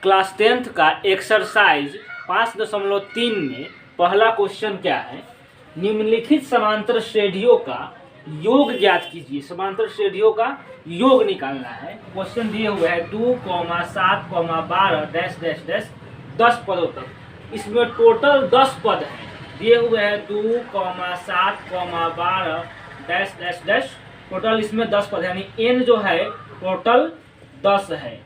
Class 10th का exercise 5.3 में पहला क्वेश्चन क्या है, निम्नलिखित समांतर श्रेणियों का योग ज्ञात कीजिए। समांतर श्रेणियों का योग निकालना है। क्वेश्चन दिए हुए है 2, 7, 12 डैश डैश डैश 10 पदों तक। इसमें टोटल 10 पद हैं। दिए हुए हैं 2, 7, 12 डैश डैश डैश, टोटल इसमें 10 पद है, यानी n जो है टोटल 10 है।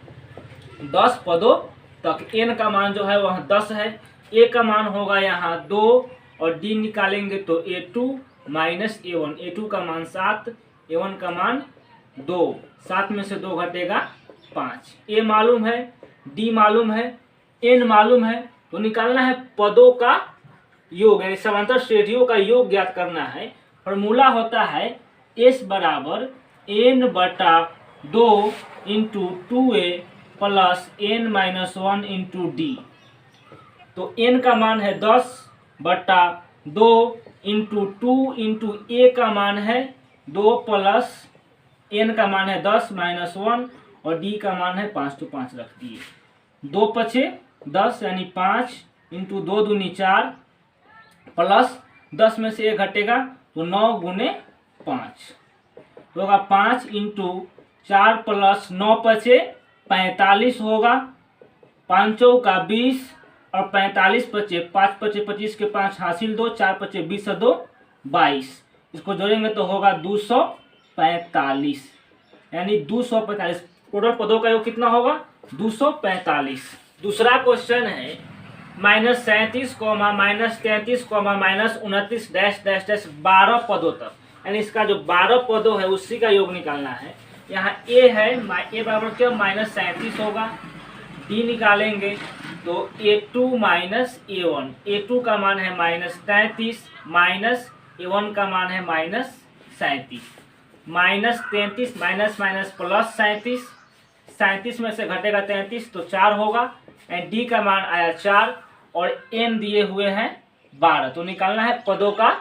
10 पदों तक n का मान जो है वह 10 है। a का मान होगा यहाँ 2 और d निकालेंगे तो a2 माइनस a1। a2 का मान 7, a1 का मान 2। 7 में से 2 घटेगा 5। a मालूम है, d मालूम है, n मालूम है, तो निकालना है पदों का योग, यानी समांतर श्रेणियों का योग ज्ञात करना है। फॉर्मूला होता है s बराबर n बटा 2 into 2a plus n minus 1 into D. तो n का मान है 10 बटा 2 इंटू 2 इंटू a का मान है 2 प्लस n का मान है 10 माइनस 1 और d का मान है 5, तो 5 रख दिए। 2 पचे 10 यानी 5 इंटू 2 दूनी 4 प्लस 10 में से 1 घटेगा तो 9 गुने 5 होगा 5 इंटू 4 प्लस 9 पचे 45 होगा। 5 का 20 और 45 पचे 5 पचे 25 के 5 हासिल 2, 4 पचे 20 और 2 22। इसको जोड़ेंगे तो होगा 245, यानी 245। टोटल पदों का योग कितना होगा? 245। दूसरा क्वेश्चन है -37, -33, -29 डैश डैश डैश 12 पदों तक, यानी इसका जो 12 पदों है उसी का योग निकालना है। यहाँ a है, a बराबर क्या -37 होगा। d निकालेंगे तो a2 माइनस a1। a2 का मान है -33 माइनस a1 का मान है -37। -33 माइनस माइनस प्लस 37, 37 में से घटेगा 33 तो 4 होगा। एंड d का मान आया 4 और n दिए हुए हैं 12। तो निकालना है पदों का,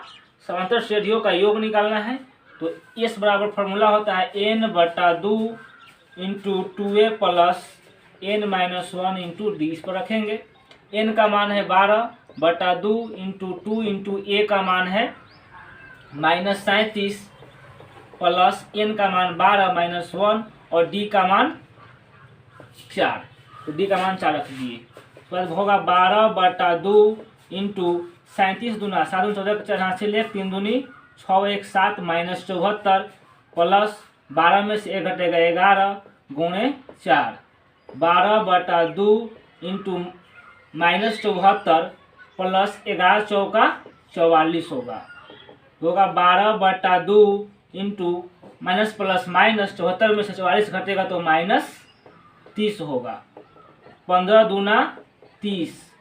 समांतर श्रेणियों का योग निकालना है। तो s बराबर फॉर्मूला होता है n बटा 2 into 2a plus n minus 1 into D. इस पर रखेंगे। n का मान है 12 बटा 2 इंटू 2 इंटू a का मान है -37 प्लस n का मान 12 माइनस 1 और d का मान 4, तो d का मान 4 रख दिए। तो होगा 12 बटा 2 इंटू 37 दूना 7 14 4 ले 3 दूनी 6 1 7 माइनस 74 प्लस 12 में से 1 घटेगा 11 गुणे 4। 12 बटा 2 इंटू माइनस 74 प्लस 11 चौका 44 होगा। 12 बटा 2 इंटू माइनस प्लस माइनस 74 में से 44 घटेगा तो -30 होगा। 15 दूना 30,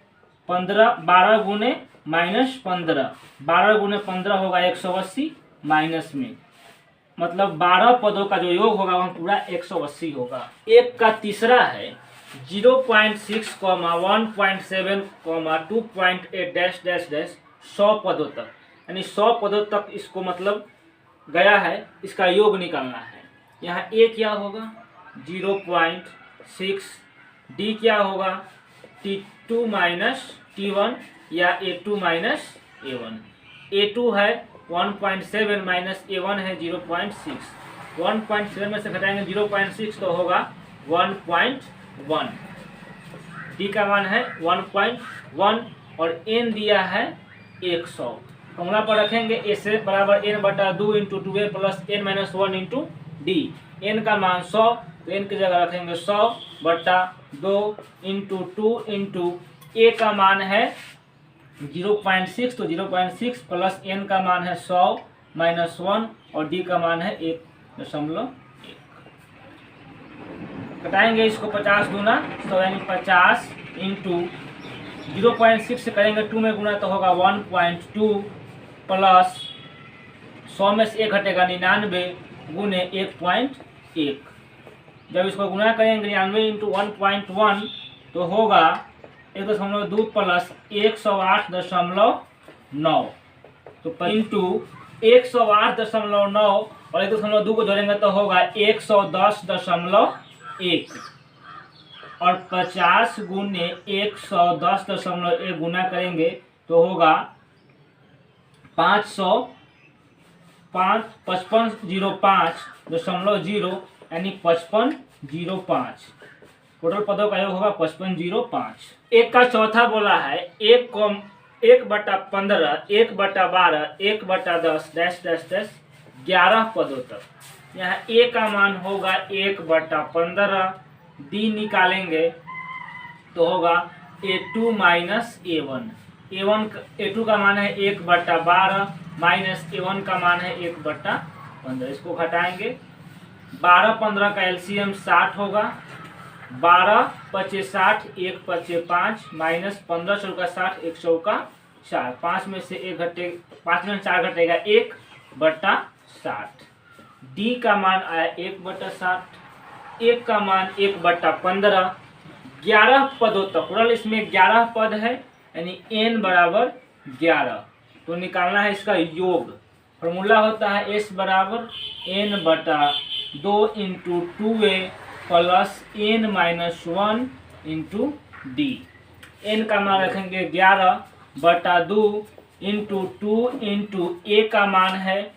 12 गुने -15, 12 गुने 15 होगा 180 माइनस में, मतलब 12 पदों का जो योग होगा वह पूरा 180 होगा। एक का तीसरा है 0.6, 1.7, 2.8 डैश डैश डैश 100 पदों तक, यानी 100 पदों तक इसको मतलब गया है, इसका योग निकालना है। यहाँ a क्या होगा 0.6, d क्या होगा t2 माइनस t1 या a2 माइनस a1। a2 है 1.7 माइनस a1 है 0.6। 1.7 में से घटाएंगे 0.6 तो होगा 1.1। d का मान है 1.1 और n दिया है 100। फॉर्मूला पर रखेंगे a से बराबर n बटा 2 into 2a plus n minus 1 into D. n का मान 100 तो n की जगह रखेंगे 100 बटा 2 इंटू 2 इंटू a का मान है 0.6, तो 0.6 प्लस n का मान है 100 माइनस 1 और d का मान है 1.1। घटाएंगे इसको 50 दूना 100 यानी 50 इंटू 0.6 से करेंगे 2 में गुना तो होगा 1.2 प्लस 100 में से 1 घटेगा 99 गुने 1.1। जब इसको गुना करेंगे 99 इंटू 1.1 तो होगा 1.2 प्लस 108.9, तो इंटू 108.9 और 1.2 को जोड़ेंगे तो होगा 110.1। और 50 गुने 110.1 गुना करेंगे तो होगा 5505.0 यानी 5505। टोटल पदों का योग होगा 5505। एक का चौथा बोला है 1/15 1/12 1/10 डैश डैश डैश 11 पदों तक। यहाँ ए का मान होगा 1/15, डी निकालेंगे तो होगा A2 माइनस A1। A2 का मान है 1/12 माइनस A1 का मान है 1/15। इसको घटाएंगे, 12-15 का एलसीएम 60 होगा, 12 पचे 60 1 पचे 5 माइनस 15 चौका 60 1 चौका 4, 5 में से 1 घटे 5 में 4 घटेगा 1/60। डी का मान आया 1/60, एक का मान 1/15। 11 पदों तक, टोटल इसमें 11 पद है यानी n बराबर 11। तो निकालना है इसका योग। फॉर्मूला होता है s बराबर n/2 into 2a plus n-1 into D. n का मान रखेंगे 11/2 इंटू 2 इंटू a का मान है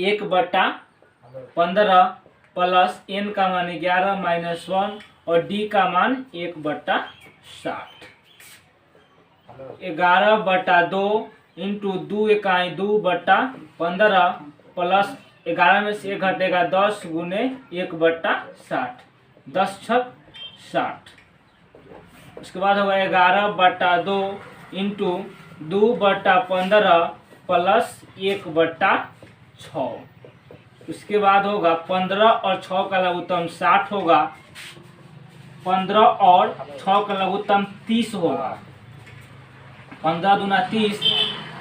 1/15 प्लस n का मान 11 माइनस 1 और d का मान 1/60। 11/2 इंटू 2 इकाई 2/15 प्लस 11 में से 1 घटेगा 10 गुने 1/60, 10 छक 60। उसके बाद होगा 11/2 इंटू 2/15 प्लस 1/6। उसके बाद होगा 15 और 6 का लघुत्तम 60 होगा, 15 और 6 का लघुत्तम 30 होगा, 15 दूना 30,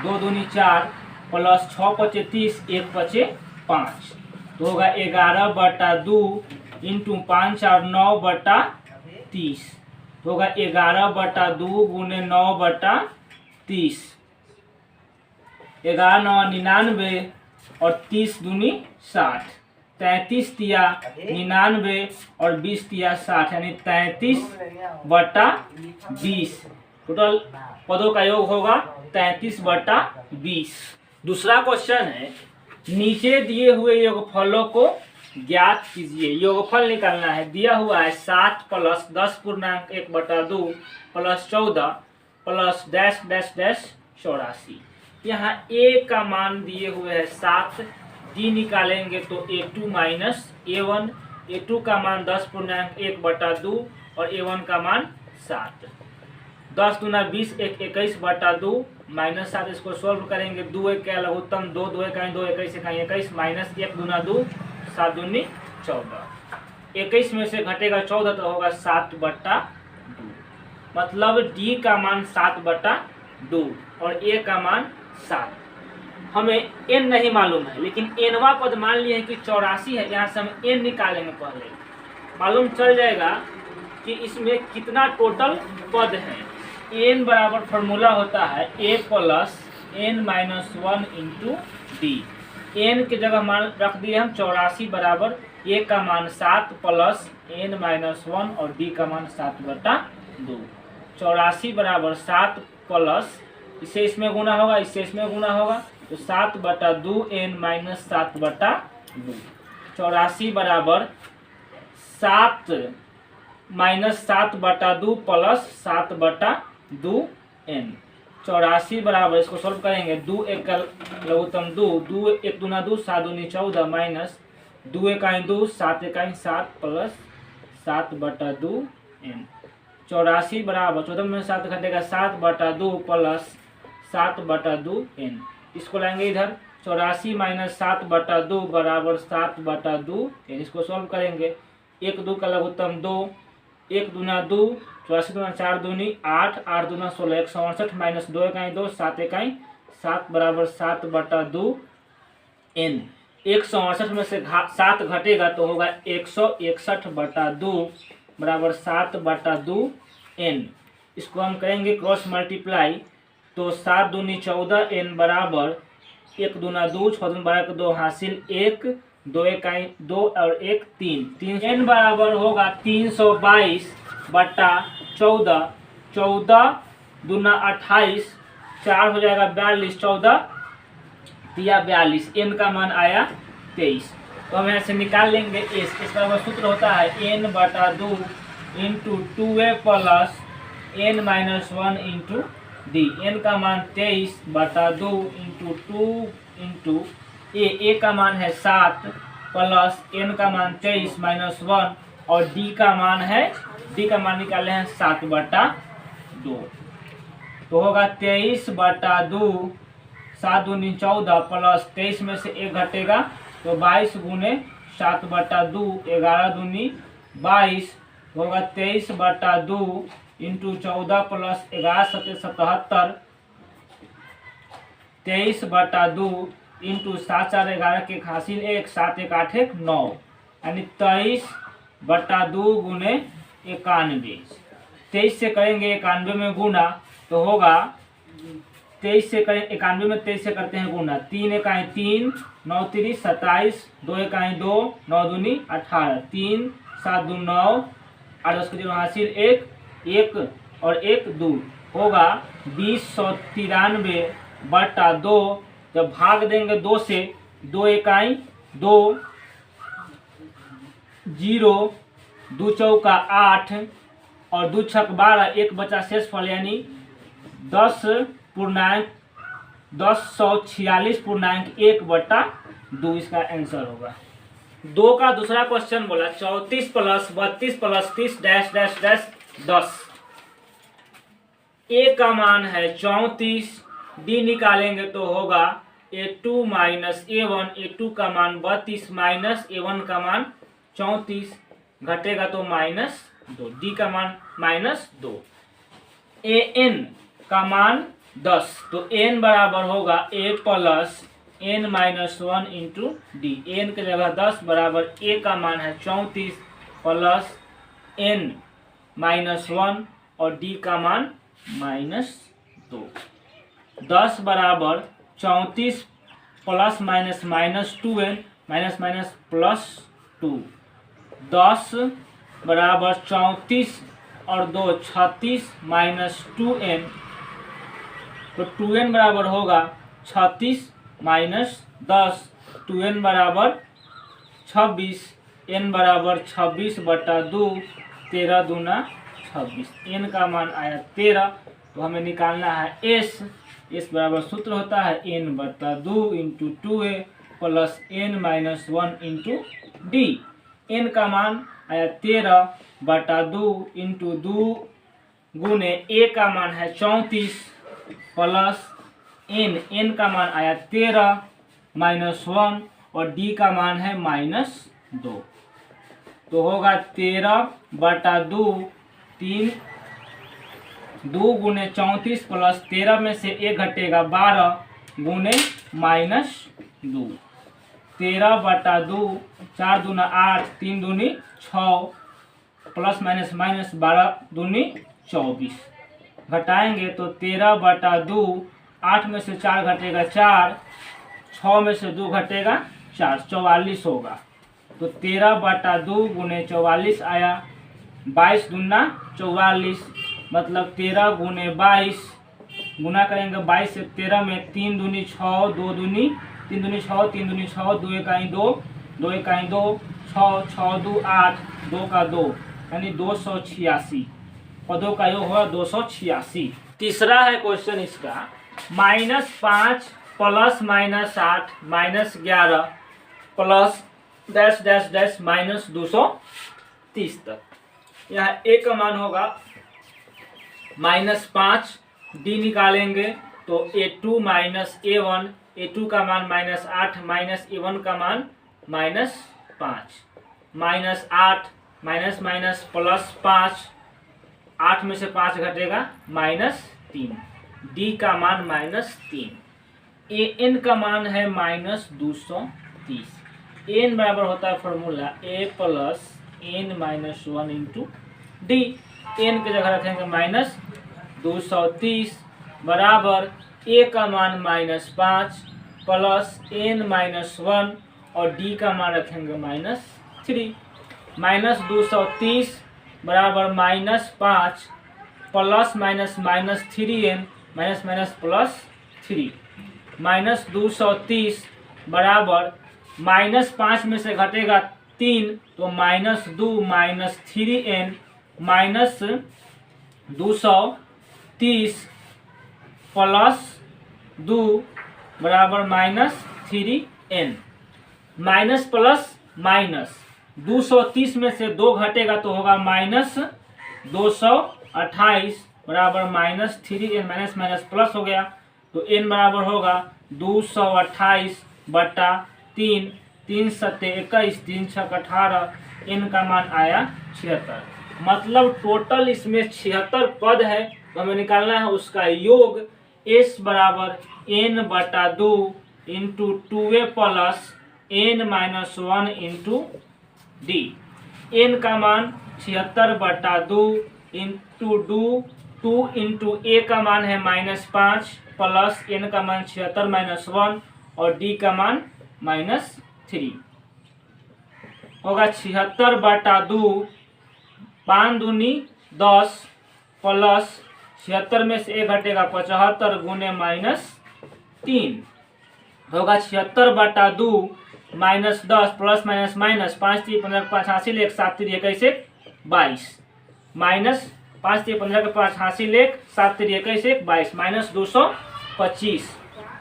2 दूनी 4 प्लस 6 पचे 30 1 पचे 5 तो होगा 11/2 इंटू 5 और 9/30 तो होगा 11/2 गुने 9/30, 11×9 = 99 और 30 दूनी 60, 33 तिया 99 और 20 तिया 60 यानी 33/20। टोटल पदों का योग होगा 33/20। दूसरा क्वेश्चन है, नीचे दिए हुए योगफलों को ज्ञात कीजिए। योगफल निकालना है। दिया हुआ है 7 plus 10.1/2 plus 14 plus dash dash dash 84। यहाँ a का मान दिए हुए है 7, d निकालेंगे तो A2 माइनस A1। A2 का मान 10.1/2 और A1 का मान 7। 10 दूना 20 1 21/2 माइनस 7। इसको सोल्व करेंगे, 2 1 का लघुत्तम 2, 2 1 2 21 21 माइनस 1 दूना 2 7 दूनी 14। 21 में से घटेगा 14 तो होगा 7/2। मतलब डी का मान 7/2 और ए का मान 7। हमें n नहीं मालूम है, लेकिन nवा पद मान लिए हैं कि 84 है। यहाँ से हम n निकालेंगे, पहले मालूम चल जाएगा कि इसमें कितना टोटल पद है। n बराबर फॉर्मूला होता है a plus n-1 into D. n की जगह मान रख दिए हम 84 बराबर a का मान 7 प्लस n-1 और d का मान 7/2। 84 बराबर 7 प्लस, इससे इसमें गुना होगा, इससे इसमें गुना होगा तो 7/2 n-7/2। 84 बराबर 7 माइनस 7/2 प्लस 7/2 n। 84 बराबर, इसको सोल्व करेंगे, 2 1 का लघुत्तम 2, 2 1 दूना 2 7 दूनी 14 माइनस 2 इकाई 2 7 इकाई 7 प्लस 7/2 n। 84 बराबर 14 में 7 घटेगा 7/2 प्लस 7/2 n। इसको लाएंगे इधर, 84 माइनस 7/2 बराबर 7/2 n। इसको सोल्व करेंगे, 1 2 का लघुत्तम 2, 1 दूना 2, 84 दूना 4 दूनी 8, 8 दूना 16 168 माइनस 2 इकाई 2 7 इकाई 7 बराबर 7/2 n। 168 में से 7 घटेगा तो होगा 161/2 बराबर 7/2 n। इसको हम करेंगे क्रॉस मल्टीप्लाई तो 7 दूनी 14 n बराबर 1 दूना 2, 6 दूना 12 2 हासिल 1, 2 इकाई 2 और 1 3 3 n बराबर होगा 322 बटा 14, 14 दूना 28, 4 हो जाएगा 42, 14 दिया 42, n का मान आया 23। तो हम यहाँ से निकाल लेंगे एस। इसका सूत्र होता है n बटा 2 into 2a plus n minus 1 into D. n का मान 23 बटा 2 इंटू 2 इंटू ए का मान है 7 प्लस n का मान 23 माइनस 1 और डी का मान है, डी का मान निकाले हैं 7 बटा 2। तो होगा 23 बटा 2, 7 दूनी 14 प्लस 23 में से 1 घटेगा तो 22 गुने 7 बटा 2, 11 दूनी 22 होगा 23 बटा 2 इंटू 14 प्लस 11 सत्ते 77, 23 बटा 2 इंटू 7 4 11 के हासिल 1, 7 1 8 1 9, यानी 23 बटा 2 गुने 91। 23 से करेंगे 91 में गुना तो होगा 23 से करें 91 में 23 से करते हैं गुना, 3 इकाई 3, 9 3 27, 2 इकाई 2, 9 दूनी 18, 3 7 2 9, 8 10 के जीरो हासिल 1, 1 और 1 2 होगा 2093 बटा 2। जब भाग देंगे 2 से, 2 इकाई 2, 0, 2 चौका 8 और 2 छक 12, 1 बचा शेष फल यानी 10.146.1 बटा 2 इसका आंसर होगा। 2 का दूसरा क्वेश्चन बोला 34 plus 32 plus 30 dash dash dash 10। ए का मान है 34, डी निकालेंगे तो होगा a2 माइनस a1, a2 का मान 32 माइनस a1 का मान 34 घटेगा तो -2, डी का मान -2। an का मान 10 तो n बराबर होगा a plus n minus 1 into D. N के जगह 10 बराबर a का मान है 34 प्लस n माइनस 1 और d का मान -2। 10 बराबर 34 plus minus minus 2n minus minus plus 2। 10 बराबर 34 और 2 36 माइनस 2n तो 2n बराबर होगा 36 माइनस 10, 2n बराबर 26, n बराबर 26 बटा 2, 13 दूना 26, n का मान आया 13। तो हमें निकालना है s। s बराबर सूत्र होता है n बटा 2 into 2a plus n minus 1 into D. n का मान आया 13 बटा 2 इंटू 2 गुने a का मान है 34 प्लस n का मान आया 13 माइनस 1 और d का मान है -2। तो होगा 13 बटा 2, 3 2 गुने 34 प्लस 13 में से 1 घटेगा 12 गुने -2, 13 बटा 2, 4 दूना 8, 3 दूनी 6 प्लस माइनस माइनस 12 दूनी 24 घटाएंगे तो 13 बटा 2, 8 में से 4 घटेगा 4, 6 में से 2 घटेगा 4, 44 होगा। तो 13 बटा 2 गुने 44 आया, 22 दूना 44 मतलब 13 गुने 22 गुना करेंगे 22 से 13 में 3 दूनी 6, 2 दूनी 3 दूनी 6, 3 दूनी 6, 2 इकाई 2, 2 इकाई 2, 6 6 2 8, 2 का 2 यानी 286 पदों का योग होगा 286। तीसरा है क्वेश्चन इसका -5 plus -8 -11 plus dash dash dash -230 तक। यहाँ a का मान होगा -5, d निकालेंगे तो a2 माइनस a1, a2 का मान -8 माइनस a1 का मान -5, -8 माइनस माइनस प्लस 5, 8 में से 5 घटेगा -3, d का मान -3, an का मान है -230। n बराबर होता है formula a plus n minus 1 into D. n की जगह रखेंगे -230 बराबर a का मान -5 प्लस n माइनस 1 और d का मान रखेंगे -3। -230 बराबर -5 plus minus minus 3n minus minus plus 3 -230 बराबर -5 में से घटेगा 3 तो -2 माइनस 3n माइनस 230 प्लस 2 बराबर -3n माइनस प्लस माइनस 230 में से 2 घटेगा तो होगा -228 बराबर -3n माइनस माइनस प्लस हो गया तो n बराबर होगा 228 बटा 3 3 सत्ते 21 3 छक 18 n का मान आया 76। मतलब टोटल इसमें 76 पद है तो हमें निकालना है उसका योग s बराबर n बटा 2 into 2a plus n minus 1 into D. n का मान 76 बटा 2 इंटू 2 इंटू a का मान है -5 प्लस n का मान 76 माइनस 1 और d का मान -3 होगा 76 बटा 2 5 दूनी 10 प्लस 76 में से 1 घटेगा 75 गुने -3 होगा 76 बटा 2 -10 प्लस माइनस माइनस 5 3 15 5 हासिल 1 7 3 21 22 माइनस 5 3 15 के 5 हासिल 1 7 3 21 22 माइनस 225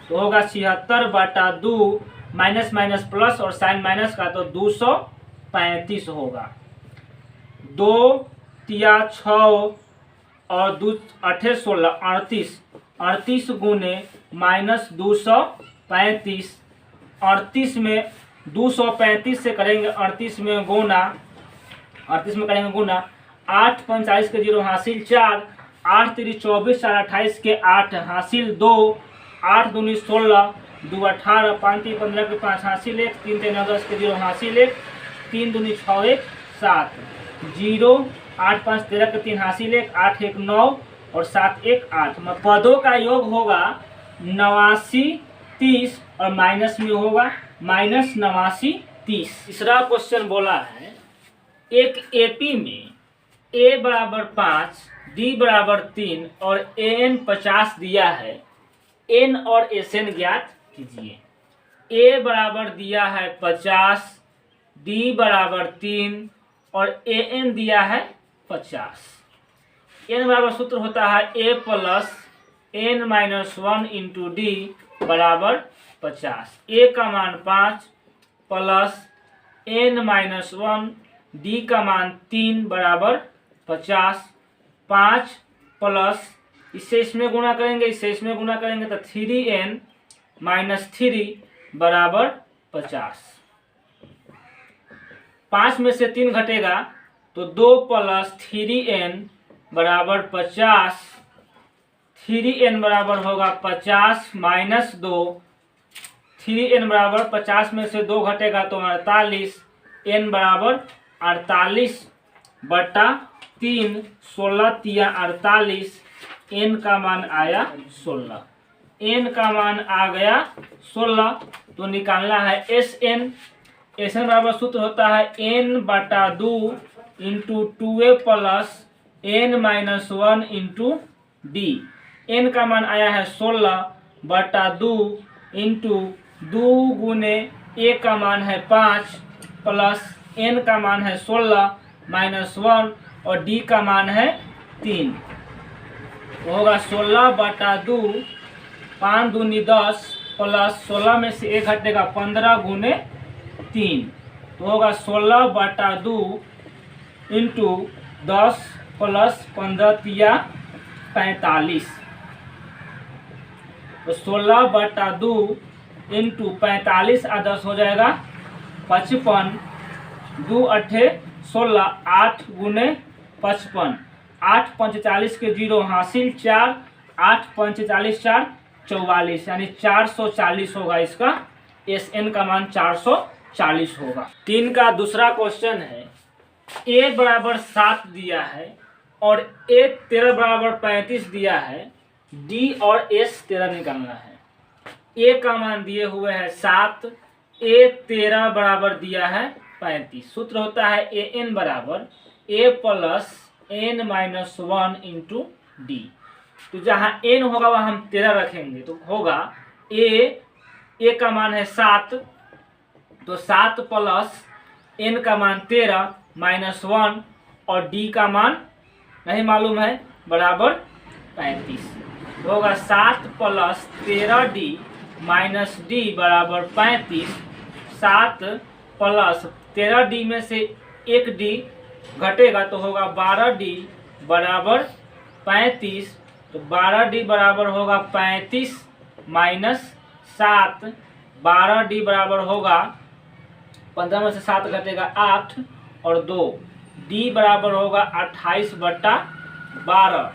तो होगा 76 बटा 2 माइनस माइनस प्लस और साइन माइनस का तो 235 होगा 2 तिया 6 और 2 8 16 38 38 गुने -235 38 में 235 से करेंगे 38 में गुना 38 में करेंगे गुना 8 45 के 0 हासिल 4 8 3 24 4 28 के 8 हासिल 2 8 दूनी 16 2 18 5 3 15 के 5 हासिल 1 3 3 10 के 0 हासिल 1 3 दूनी 6 1 7 0 8 5 13 के 3 हासिल 1 8 1 9 और 7 1 8 पदों का योग होगा 89 30 और माइनस में होगा -89 30। तीसरा क्वेश्चन बोला है एक एपी में a बराबर 5 d बराबर 3 और an 50 दिया है n और sn ज्ञात कीजिए। a बराबर दिया है 50 d बराबर 3 और an दिया है 50। n बराबर सूत्र होता है a plus n minus 1 into D बराबर 50। a का मान 5 प्लस n माइनस 1 d का मान 3 बराबर 50। 5 प्लस इससे इसमें गुणा करेंगे इससे इसमें गुणा करेंगे तो 3n माइनस 3 बराबर 50। 5 में से 3 घटेगा तो 2 प्लस 3n बराबर 50। 3n बराबर होगा 50 माइनस 2 3n बराबर 50 में से 2 घटेगा तो 48 n बराबर 48 बटा 3 16 तिया 48 n का मान आया 16। n का मान आ गया 16 तो निकालना है sn। sn बराबर सूत्र होता है n बटा 2 into 2a plus n minus 1 into D. n का मान आया है 16 बटा 2 इंटू 2 गुने a का मान है 5 प्लस n का मान है 16 माइनस 1 और d का मान है 3 तो होगा 16 बटा 2 5 दूनी 10 प्लस 16 में से 1 घटेगा 15 गुने 3 तो होगा 16 बटा 2 इंटू 10 प्लस 15 तिया 45 तो 16 बटा 2 इंटू 45 और 10 हो जाएगा 55 2 अट्ठे 16 8 गुने 55 8 45 के 0 हासिल 4 8 45 4 44 यानी 440 होगा इसका एस एन का मान 440 होगा। 3 का दूसरा क्वेश्चन है a बराबर 7 दिया है और a 13 बराबर 35 दिया है d और s 13 निकालना है। a का मान दिए हुए है 7 a 13 बराबर दिया है 35। सूत्र होता है an बराबर a plus n minus one into D. तो जहाँ एन होगा वहाँ हम 13 रखेंगे, तो होगा ए का मान है 7, तो 7 प्लस एन का मान 13 माइनस 1 और डी का मान नहीं मालूम है बराबर 35। तो होगा 7 प्लस 13 डी माइनस डी बराबर 35। 7 प्लस 13 डी में से एक डी घटेगा तो होगा 12 डी बराबर 35। तो 12 डी बराबर होगा 35 माइनस 7, 12 डी बराबर होगा 15 में से 7 घटेगा 8 और 2, डी बराबर होगा 28/12।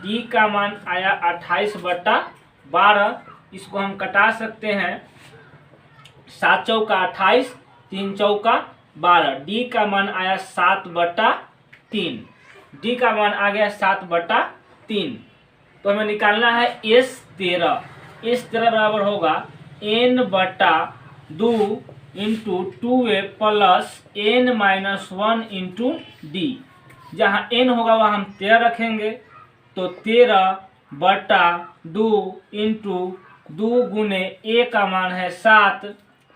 डी का मान आया 28/12। इसको हम कटा सकते हैं, 7 चौका 28, 3 चौका 12। डी का मान आया 7/3। डी का मान आ गया 7/3। तो हमें निकालना है S13। S13 बराबर होगा n/2 into 2a plus n minus 1 into D. जहाँ n होगा वहाँ हम 13 रखेंगे, तो 13/2 इंटू 2 गुने a का मान है 7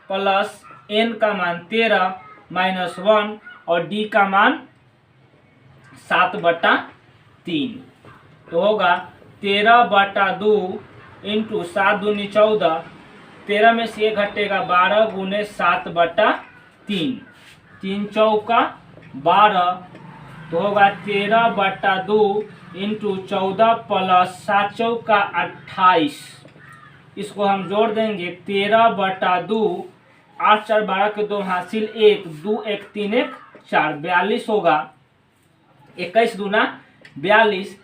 प्लस n का मान 13 माइनस 1 और d का मान 7/3। तो होगा 13/2 इंटू 7 दूनी 14, 13 में से 1 घटेगा 12 गुने 7/3, 3 चौका 12। तो होगा 13/2 इंटू 14 प्लस 7 चौका 28। इसको हम जोड़ देंगे 13/2, 8 4 12 के 2 हासिल 1, 2 1 3 1 4, 42 होगा। 21 दूना 42,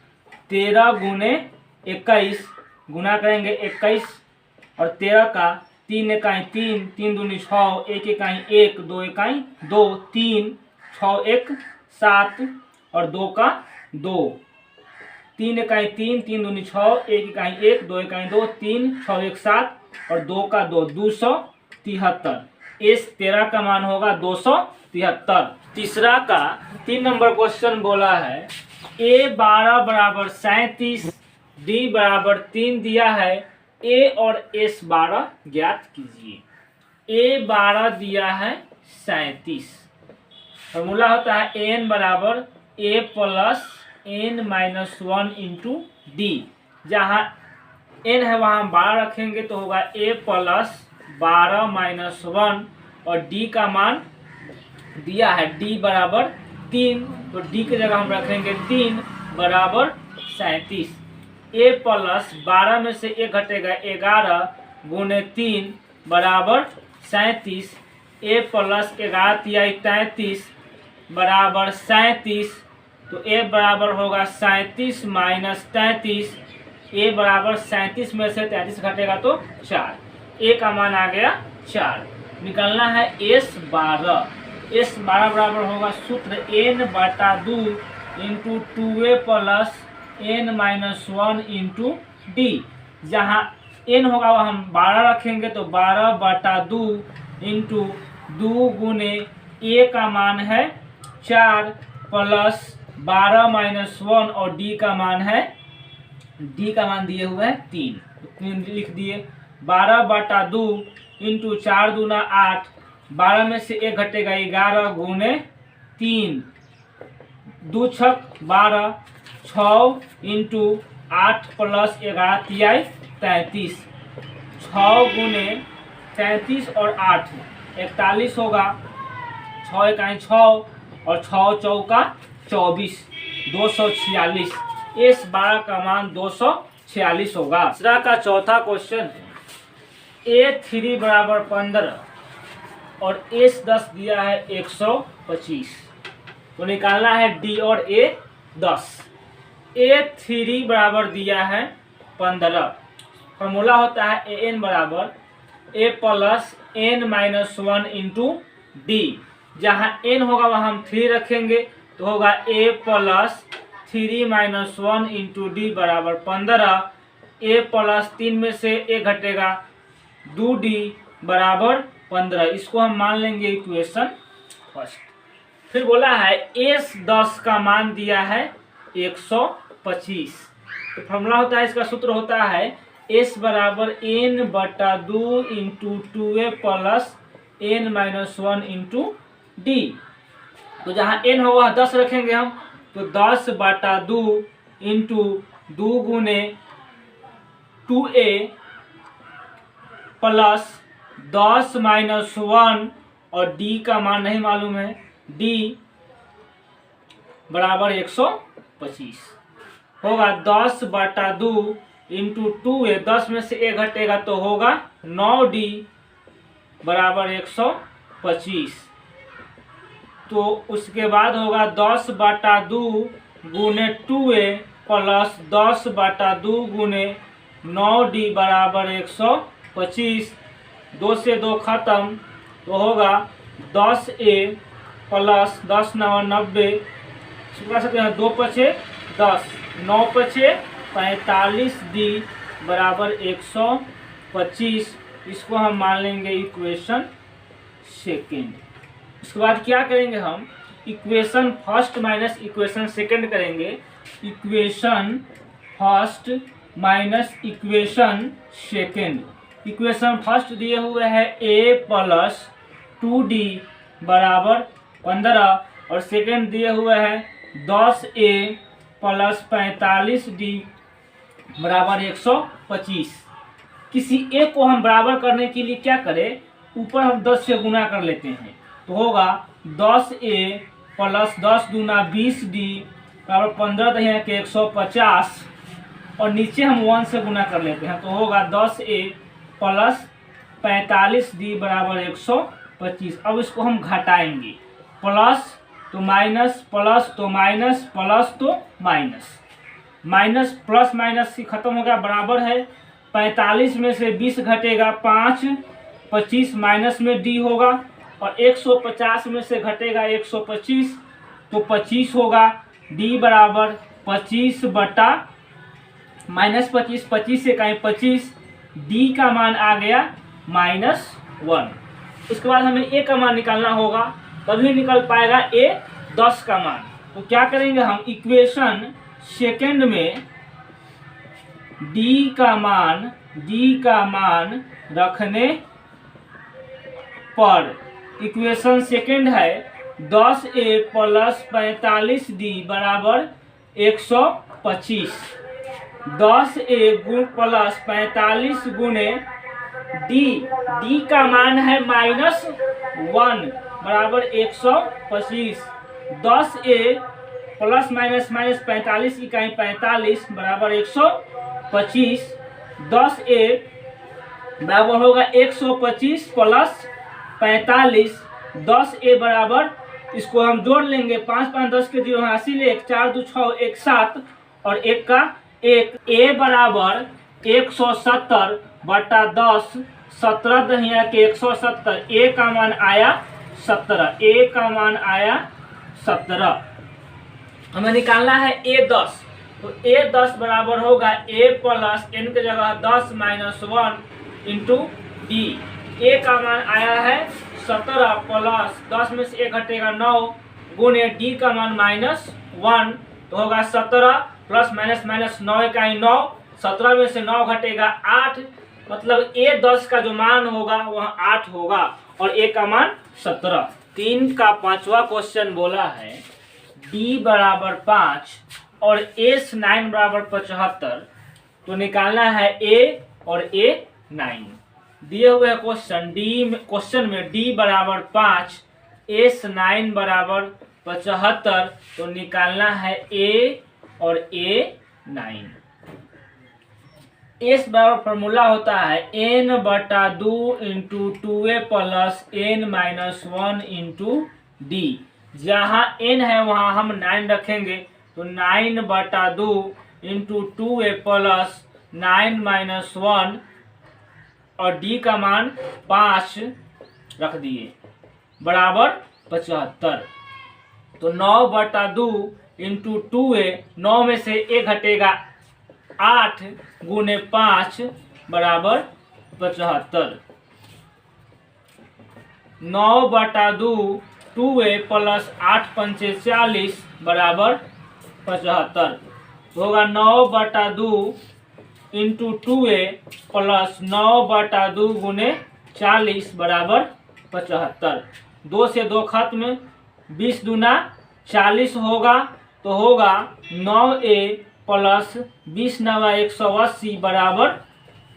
13 गुने 21 गुना करेंगे 21 और 13 का 3 इकाई 3, 3 दूनी 6, 1 इकाई 1, 2 इकाई 2, 3, 6 1 7 और 2 का 2, 3 इकाई 3, 3 दूनी 6, 1 इकाई 1, 2 इकाई 2, 3, 6 1 7 और 2 का 2, 273। इस 13 का मान होगा 273। तीसरा का 3 नंबर क्वेश्चन बोला है A12 बराबर 37, D बराबर 3 दिया है, A और S12 ज्ञात कीजिए। A12 दिया है 37, फॉर्मूला होता है An बराबर A plus N minus 1 into D. जहाँ N है वहाँ हम 12 रखेंगे, तो होगा A प्लस 12 माइनस 1 और D का मान दिया है D बराबर 3, तो D की जगह हम रखेंगे 3 बराबर 37। A प्लस 12 में से 1 घटेगा 11 गुने 3 बराबर 37। A प्लस 11 तिहाई 33 बराबर 37। तो A बराबर होगा 37 माइनस 33। A बराबर 37 में से 33 घटेगा तो 4। A का मान आ गया 4। निकालना है S12। S12 बराबर होगा सूत्र n/2 into 2a plus n minus 1 into D. जहाँ n होगा वह हम 12 रखेंगे, तो 12/2 इंटू 2 गुने a का मान है 4 प्लस 12 माइनस 1 और d का मान है, d का मान दिए हुए हैं 3, तो 3 लिख दिए। 12/2 इंटू 4 दूना 8, 12 में से 1 घटेगा 11 गुने 3, 2 छक 12, 6 इंटू 8 प्लस 11 तिहाई 33, 6 गुने 33 और 8 41 होगा, 6 इकाई 6 और 6 चौका 24, 246। इस 12 का मान 246 होगा। तीसरा का चौथा क्वेश्चन A3 बराबर 15 और S10 दिया है 125, तो निकालना है D और A10। A3 बराबर दिया है 15, फॉर्मूला होता है An बराबर A plus n minus 1 into D. जहाँ n होगा वहाँ हम 3 रखेंगे, तो होगा A plus 3 minus 1 into D बराबर 15। A प्लस 3 में से 1 घटेगा 2d बराबर 15। इसको हम मान लेंगे इक्वेशन फर्स्ट। फिर बोला है एस 10 का मान दिया है 125। तो फॉर्मूला होता है, इसका सूत्र होता है एस बराबर एन बटा 2 into 2a plus n minus 1 into D. तो जहाँ एन होगा वहाँ 10 रखेंगे हम, तो 10 बटा 2 इंटू 2 गुने 2a प्लस 10 माइनस 1 और डी का मान नहीं मालूम है, डी बराबर 125 होगा। 10 बटा 2 इंटू 2a, 10 में से a घटेगा तो होगा 9d बराबर 125। तो उसके बाद होगा 10 बटा 2 गुने 2a प्लस 10 बटा 2 गुने 9d बराबर 125। 2 से 2 खत्म, तो होगा 10a प्लस 10 9 90, कर सकते हैं 2 पचे 10, 9 पचे 45d बराबर 125। इसको हम मान लेंगे इक्वेशन सेकेंड। उसके बाद क्या करेंगे हम, equation first minus equation second करेंगे। Equation first minus equation second. Equation first दिए हुए है a प्लस 2d बराबर 15 और सेकेंड दिए हुए है 10a प्लस 45d बराबर 125। किसी एक को हम बराबर करने के लिए क्या करें, ऊपर हम 10 से गुना कर लेते हैं, तो होगा 10a प्लस 10 दूना 20d बराबर 15 दहिया के 150 और नीचे हम 1 से गुना कर लेते हैं, तो होगा 10a प्लस 45d बराबर 125। अब इसको हम घटाएंगे, प्लस तो माइनस, प्लस तो माइनस, प्लस तो माइनस, माइनस प्लस माइनस से खत्म हो गया, बराबर है 45 में से 20 घटेगा 5, 25 माइनस में d होगा और 150 में से घटेगा 125 तो 25 होगा। d बराबर 25 बटा माइनस 25, 25 से कहीं 25, d का मान आ गया -1। उसके बाद हमें a का मान निकालना होगा, तभी निकल पाएगा a 10 का मान। तो क्या करेंगे हम, इक्वेशन सेकेंड में d का मान रखने पर, इक्वेशन सेकेंड है 10a प्लस 45d बराबर 125। 10a प्लस 45 गुने d का मान है -1 बराबर 125। 10a प्लस माइनस माइनस 45 इकाई 45 बराबर 125। 10a बराबर होगा 125 प्लस 45। 10a बराबर, इसको हम जोड़ लेंगे, 5 5 10 के 0 80 ले 1 4 2 6 1 7 और 1 का 1। a बराबर 170 बटा 10, 17 दहिया के 170, a का मान आया 17, a का मान आया 17। हमें निकालना है a 10, तो a 10 बराबर होगा a प्लस n की जगह 10 माइनस 1 इंटू d। a का मान आया है 17 प्लस 10 में से 1 घटेगा 9 गुने d का मान -1, तो होगा 17 प्लस माइनस माइनस 9 इकाई 9, 17 में से 9 घटेगा 8, मतलब a 10 का जो मान होगा वह 8 होगा और a का मान 17। 3 का 5वां क्वेश्चन बोला है d बराबर 5 और s 9 बराबर 75, तो निकालना है a और a 9। दिए हुए क्वेश्चन में d बराबर 5, s 9 बराबर 75, तो निकालना है a और a 9। s बराबर फॉर्मूला होता है n बटा 2 into 2a plus n minus 1 into d। जहाँ n है वहाँ हम 9 रखेंगे, तो 9 बटा 2 इंटू 2a प्लस 9 माइनस 1 और d का मान 5 रख दिए बराबर 75। तो 9 बटा 2 इंटू 2a, 9 में से 1 घटेगा 8 गुने 5 बराबर 75। 9 बटा 2 2a प्लस 8 पंचे 40 बराबर 75। होगा 9/2 इंटू 2a प्लस 9/2 गुने 40 बराबर 75। 2 से 2 खत्म, 20 दूना 40 होगा, तो होगा 9a प्लस 20 नवा 180 बराबर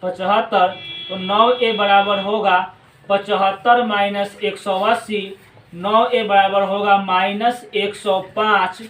75। तो 9a बराबर होगा 75 माइनस 180, 9a बराबर होगा माइनस 105,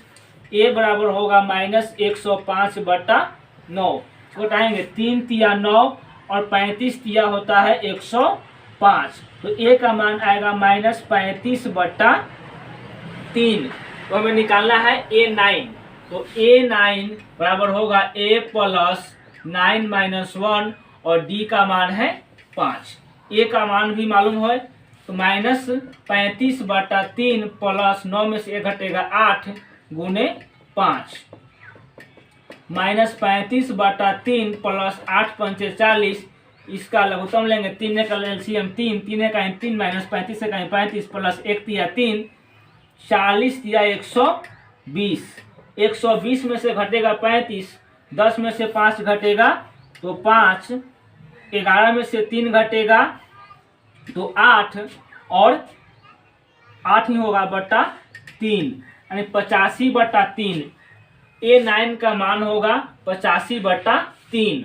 a बराबर होगा माइनस 105/9। घटाएंगे 3 तिया 9 और 35 तिया होता है 105, तो a का मान आएगा माइनस 35/3। तो हमें निकालना है a9, तो a9 बराबर होगा a प्लस 9 माइनस 1 और d का मान है 5। a का मान भी मालूम है, तो माइनस 35/3 प्लस 9 में से 1 घटेगा 8 गुने 5, माइनस 35/3 प्लस 8 पंचे 40। इसका लघुत्तम लेंगे, 3 का एलसीएम 3, 3 का 3 माइनस 35 का 35 प्लस 1 तिया 3, 40 तिया 120। 120 में से घटेगा 35, 10 में से 5 घटेगा तो 5, 11 में से 3 घटेगा तो 8 और 8 ही होगा बटा 3, यानी 85/3। a9 का मान होगा 85/3।